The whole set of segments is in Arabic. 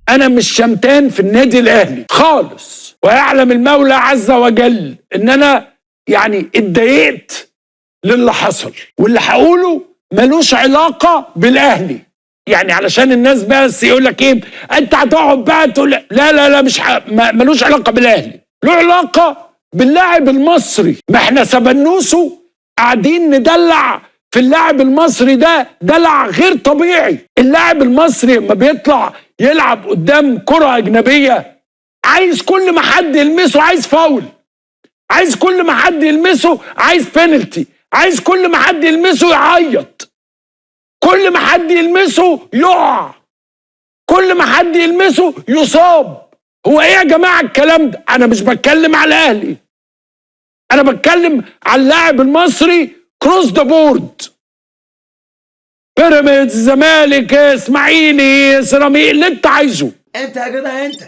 انا مش شمتان في النادي الاهلي خالص، ويعلم المولى عز وجل ان انا يعني اتضايقت للي حصل، واللي هقوله ملوش علاقه بالاهلي. يعني علشان الناس بس يقول لك ايه انت هتقعد بقى تقول لا مش ملوش علاقه بالاهلي، له علاقه باللاعب المصري. ما احنا سبنوسه قاعدين ندلع في اللاعب المصري ده دلع غير طبيعي. اللاعب المصري لما بيطلع يلعب قدام كرة أجنبية عايز كل ما حد يلمسه عايز فاول، عايز كل ما حد يلمسه عايز بينالتي، عايز كل ما حد يلمسه يعيط، كل ما حد يلمسه يقع، كل ما حد يلمسه يصاب. هو ايه يا جماعة الكلام ده؟ انا مش بتكلم على الاهلي، انا بتكلم على اللاعب المصري كروس ذا بورد. بيراميدز، زمالك، اسماعيلي، سيراميك، اللي انت عايزه. انت يا جدع انت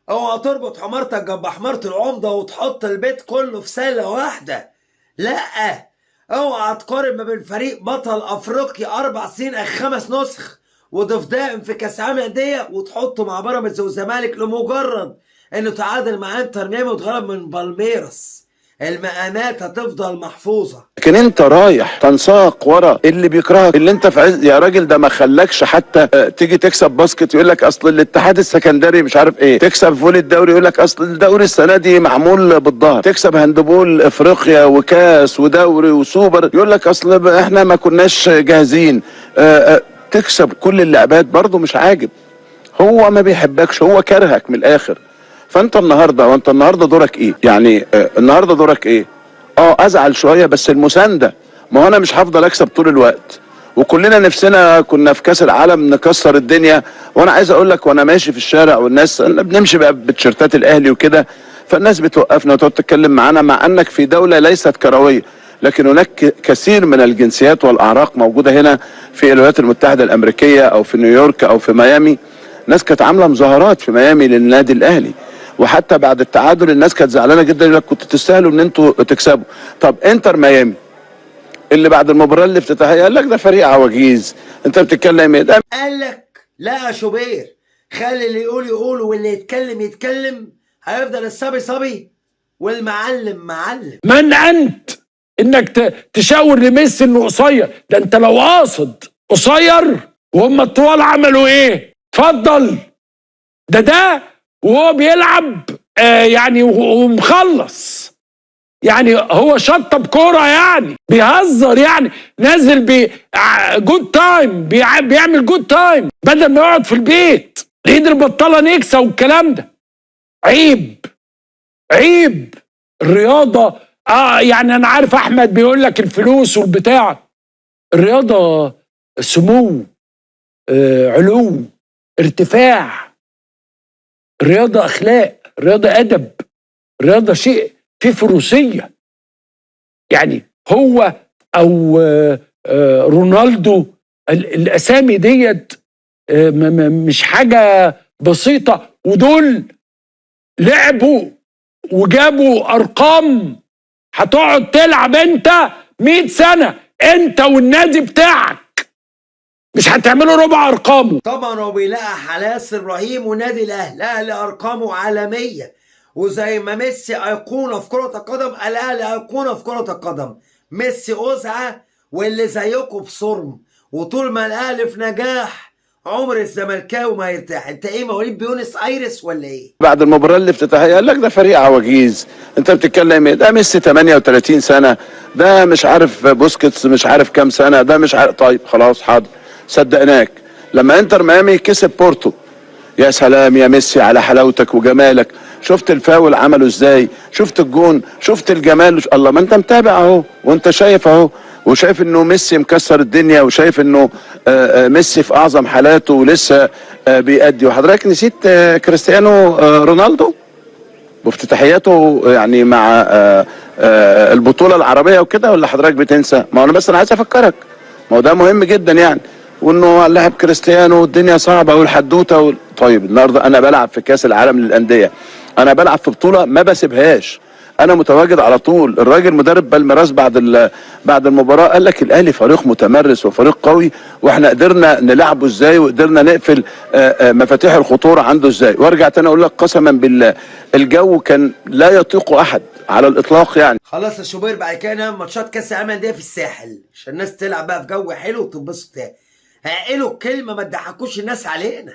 اوعى تربط حمارتك جنب حمارة العمدة وتحط البيت كله في سلة واحدة. لا، اوعى تقارن ما بين فريق بطل افريقيا 4 سنين 5 نسخ وضيف دائم في كاس العالم للانديه وتحطه مع بيراميدز والزمالك لمجرد انه تعادل مع انتر ميامي واتغلب من بالميراس. المقامات هتفضل محفوظه. لكن انت رايح تنساق ورا اللي بيكرهك، اللي انت في عز يا راجل. ده ما خلاكش حتى تيجي تكسب باسكت يقول لك اصل الاتحاد السكندري مش عارف ايه، تكسب فولي الدوري يقول لك اصل الدوري السنه دي معمول بالظهر، تكسب هاندبول افريقيا وكاس ودوري وسوبر يقول لك اصل احنا ما كناش جاهزين. تكسب كل اللعبات برضه مش عاجب. هو ما بيحبكش، هو كرهك من الاخر. فانت النهارده دورك ايه؟ يعني النهارده دورك ايه؟ ازعل شويه بس المسانده. ما هو انا مش هفضل اكسب طول الوقت، وكلنا نفسنا كنا في كاس العالم نكسر الدنيا. وانا عايز اقول لك وانا ماشي في الشارع والناس بنمشي بقى بتيشيرتات الاهلي وكده، فالناس بتوقفنا وتقعد تتكلم معانا مع انك في دوله ليست كرويه، لكن هناك كثير من الجنسيات والاعراق موجوده هنا في الولايات المتحده الامريكيه او في نيويورك او في ميامي. ناس كانت عامله مظاهرات في ميامي للنادي الاهلي، وحتى بعد التعادل الناس كانت زعلانه جدا، يقول لك كنتوا تستاهلوا ان انتوا تكسبوا. طب انتر ميامي اللي بعد المباراه الافتتاحيه قال لك ده فريق عواجيز، انت بتتكلم ايه ده؟ قال لك لا يا شوبير، خلي اللي يقول يقول واللي يتكلم يتكلم، هيفضل الصبي صبي والمعلم معلم. من انت انك تشاور لميسي انه قصير؟ ده انت لو قاصد قصير وهم الطوال عملوا ايه؟ اتفضل. ده وهو بيلعب يعني ومخلص، يعني هو شطب كوره، يعني بيهزر، يعني نازل جود تايم، بيعمل جود تايم بدل ما يقعد في البيت الايد البطاله نكسه والكلام ده. عيب عيب. الرياضه يعني انا عارف احمد بيقول لك الفلوس والبتاع، الرياضه سمو، علو، ارتفاع. الرياضه اخلاق، الرياضه ادب، الرياضه شيء فيه فروسيه. يعني هو او رونالدو، الاسامي ديت مش حاجه بسيطه، ودول لعبوا وجابوا ارقام. هتقعد تلعب انت 100 سنه انت والنادي بتاعك مش هتعملوا ربع ارقامه. طبعا هو بيلاقي حلاس ابراهيم ونادي الاهلي ارقامه عالميه، وزي ما ميسي ايقونه في كره القدم، الاهلي ايقونه في كره القدم. ميسي أزعة واللي زيكم بصرم، وطول ما الاهلي في نجاح عمر الزملكاوي ما يرتاح. انت ايه، مواليد بيونس ايرس ولا ايه؟ بعد المباراه الافتتاحيه قال لك ده فريق عواجيز، انت بتتكلم ايه؟ ده ميسي 38 سنه، ده مش عارف بوسكيتس مش عارف كام سنه، ده مش عارف. طيب خلاص حاضر صدقناك. لما انتر ميامي كسب بورتو، يا سلام يا ميسي على حلاوتك وجمالك، شفت الفاول عمله ازاي، شفت الجون، شفت الجمال. الله، ما انت متابع اهو وانت شايف اهو، وشايف انه ميسي مكسر الدنيا، وشايف انه ميسي في اعظم حالاته ولسه بيأدي. وحضرتك نسيت كريستيانو رونالدو وافتتاحياته يعني مع البطولة العربية وكده، ولا حضرتك بتنسى؟ ما انا بس انا عايز افكرك، ما هو ده مهم جدا يعني، وانه لاعب كريستيانو والدنيا صعبه والحدوته طيب النهارده انا بلعب في كاس العالم للانديه، انا بلعب في بطوله ما بسيبهاش، انا متواجد على طول. الراجل مدرب بالميراس بعد المباراه قال لك الاهلي فريق متمرس وفريق قوي، واحنا قدرنا نلعبه ازاي وقدرنا نقفل مفاتيح الخطوره عنده ازاي. وارجع تاني اقول لك قسما بالله الجو كان لا يطيق احد على الاطلاق يعني. خلاص يا شوبير، بعد كده نعمل ماتشات كاس العالم للانديه في الساحل عشان الناس تلعب بقى في جو حلو وتنبسط تاني. عقلوا الكلمه، ما تضحكوش الناس علينا.